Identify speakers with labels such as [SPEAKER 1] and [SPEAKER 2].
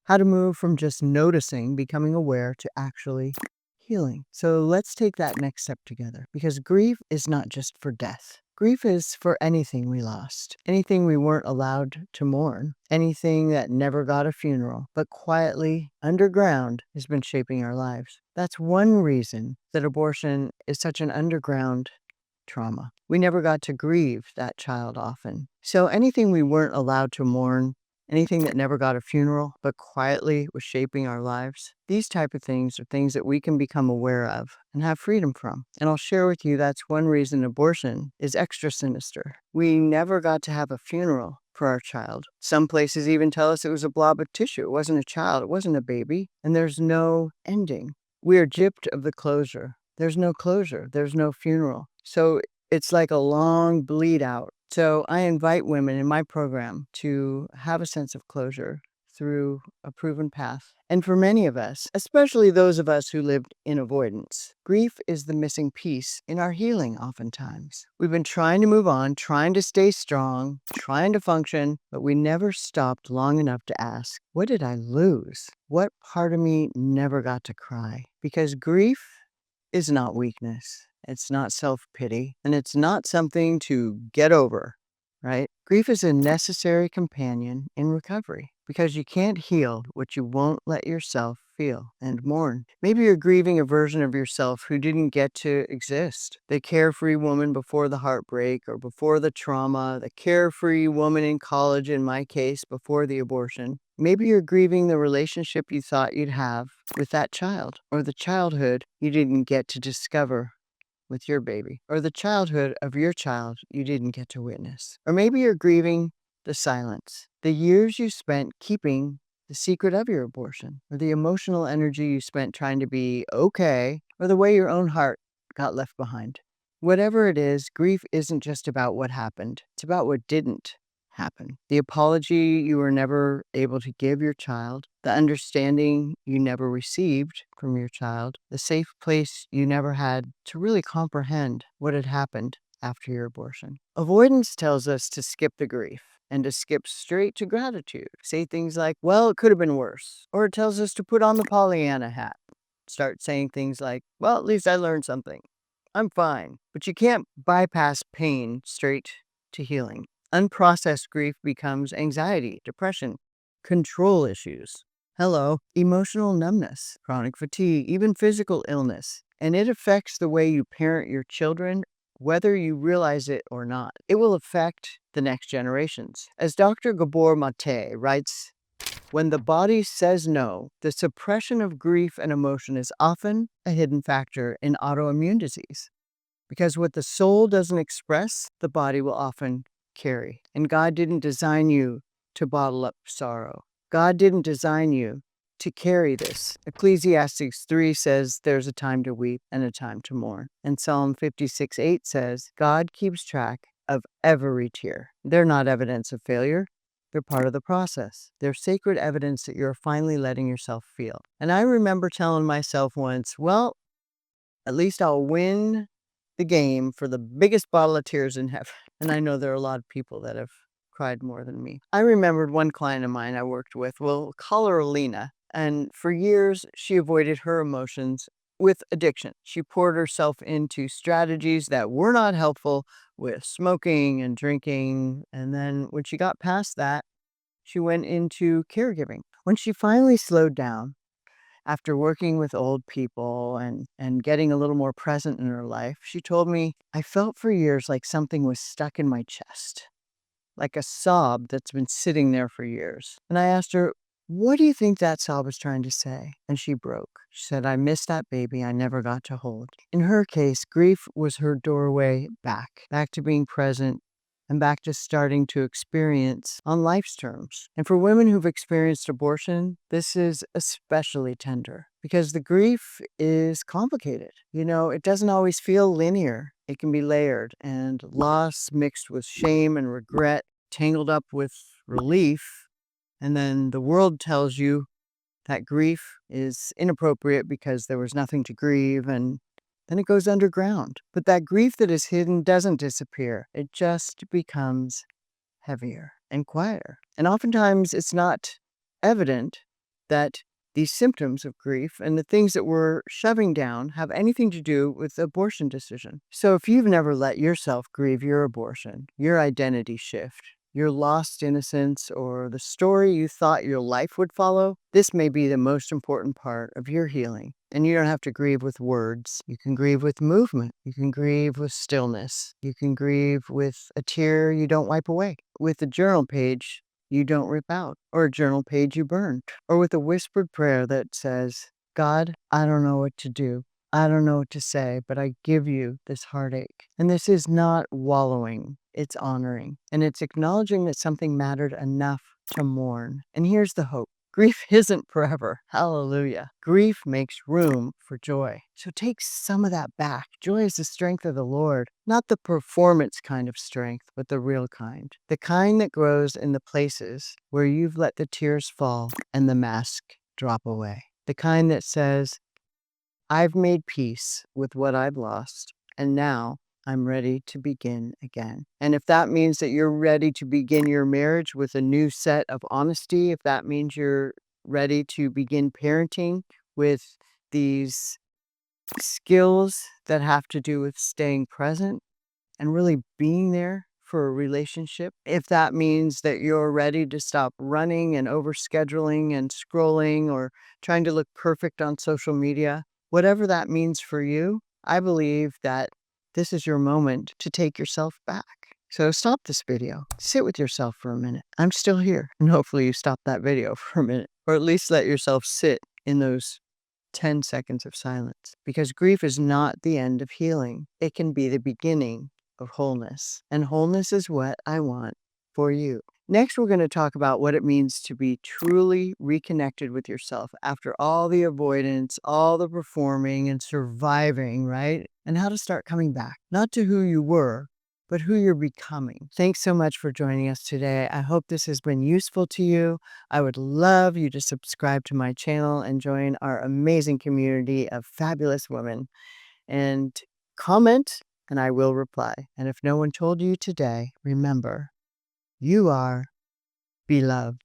[SPEAKER 1] how to move from just noticing, becoming aware, to actually healing. So let's take that next step together because grief is not just for death. Grief is for anything we lost, anything we weren't allowed to mourn, anything that never got a funeral, but quietly underground has been shaping our lives. That's one reason that abortion is such an underground trauma. We never got to grieve that child often. So anything we weren't allowed to mourn, anything that never got a funeral but quietly was shaping our lives, these type of things are things that we can become aware of and have freedom from. And I'll share with you that's one reason abortion is extra sinister. We never got to have a funeral for our child. Some places even tell us it was a blob of tissue. It wasn't a child. It wasn't a baby. And there's no ending. We are gypped of the closure. There's no closure. There's no funeral. So it's like a long bleed out. So I invite women in my program to have a sense of closure through a proven path. And for many of us, especially those of us who lived in avoidance, grief is the missing piece in our healing oftentimes. We've been trying to move on, trying to stay strong, trying to function, but we never stopped long enough to ask, what did I lose? What part of me never got to cry? Because grief is not weakness. It's not self-pity, and it's not something to get over, right? Grief is a necessary companion in recovery because you can't heal what you won't let yourself feel and mourn. Maybe you're grieving a version of yourself who didn't get to exist. The carefree woman before the heartbreak or before the trauma, the carefree woman in college, in my case, before the abortion. Maybe you're grieving the relationship you thought you'd have with that child, or the childhood you didn't get to discover with your baby, or the childhood of your child you didn't get to witness. Or maybe you're grieving the silence, the years you spent keeping the secret of your abortion, or the emotional energy you spent trying to be okay, or the way your own heart got left behind. Whatever it is, grief isn't just about what happened, it's about what didn't happen. The apology you were never able to give your child, the understanding you never received from your child, the safe place you never had to really comprehend what had happened after your abortion. Avoidance tells us to skip the grief and to skip straight to gratitude. Say things like, well, it could have been worse. Or it tells us to put on the Pollyanna hat. Start saying things like, well, at least I learned something. I'm fine. But you can't bypass pain straight to healing. Unprocessed grief becomes anxiety, depression, control issues. Hello, emotional numbness, chronic fatigue, even physical illness. And it affects the way you parent your children, whether you realize it or not. It will affect the next generations. As Dr. Gabor Mate writes, when the body says no, the suppression of grief and emotion is often a hidden factor in autoimmune disease. Because what the soul doesn't express, the body will often carry. And God didn't design you to bottle up sorrow. God didn't design you to carry this. Ecclesiastes 3 says there's a time to weep and a time to mourn. And Psalm 56:8 says God keeps track of every tear. They're not evidence of failure. They're part of the process. They're sacred evidence that you're finally letting yourself feel. And I remember telling myself once, well, at least I'll win the game for the biggest bottle of tears in heaven. And I know there are a lot of people that have cried more than me. I remembered one client of mine I worked with, we'll call her Alina. And for years, she avoided her emotions with addiction. She poured herself into strategies that were not helpful with smoking and drinking. And then when she got past that, she went into caregiving. When she finally slowed down, after working with old people and getting a little more present in her life, she told me, I felt for years like something was stuck in my chest, like a sob that's been sitting there for years. And I asked her, what do you think that sob was trying to say? And she broke. She said, I missed that baby I never got to hold. In her case, grief was her doorway back to being present, and back to starting to experience on life's terms. And for women who've experienced abortion, this is especially tender because the grief is complicated. You know, it doesn't always feel linear. It can be layered, and loss mixed with shame and regret, tangled up with relief. And then the world tells you that grief is inappropriate because there was nothing to grieve, and then it goes underground. But that grief that is hidden doesn't disappear. It just becomes heavier and quieter. And oftentimes it's not evident that these symptoms of grief and the things that we're shoving down have anything to do with the abortion decision. So if you've never let yourself grieve your abortion, your identity shift, your lost innocence, or the story you thought your life would follow, this may be the most important part of your healing. And you don't have to grieve with words. You can grieve with movement. You can grieve with stillness. You can grieve with a tear you don't wipe away, with a journal page you don't rip out, or a journal page you burn, or with a whispered prayer that says, God, I don't know what to do. I don't know what to say, but I give you this heartache. And this is not wallowing, it's honoring. And it's acknowledging that something mattered enough to mourn. And here's the hope. Grief isn't forever. Hallelujah. Grief makes room for joy. So take some of that back. Joy is the strength of the Lord, not the performance kind of strength, but the real kind. The kind that grows in the places where you've let the tears fall and the mask drop away. The kind that says, I've made peace with what I've lost, and now I'm ready to begin again. And if that means that you're ready to begin your marriage with a new set of honesty, if that means you're ready to begin parenting with these skills that have to do with staying present and really being there for a relationship, if that means that you're ready to stop running and overscheduling and scrolling or trying to look perfect on social media, whatever that means for you, I believe that this is your moment to take yourself back. So stop this video, sit with yourself for a minute. I'm still here. And hopefully you stop that video for a minute, or at least let yourself sit in those 10 seconds of silence. Because grief is not the end of healing. It can be the beginning of wholeness. And wholeness is what I want for you. Next, we're going to talk about what it means to be truly reconnected with yourself after all the avoidance, all the performing and surviving, right? And how to start coming back, not to who you were, but who you're becoming. Thanks so much for joining us today. I hope this has been useful to you. I would love you to subscribe to my channel and join our amazing community of fabulous women. And comment, and I will reply. And if no one told you today, remember, you are beloved.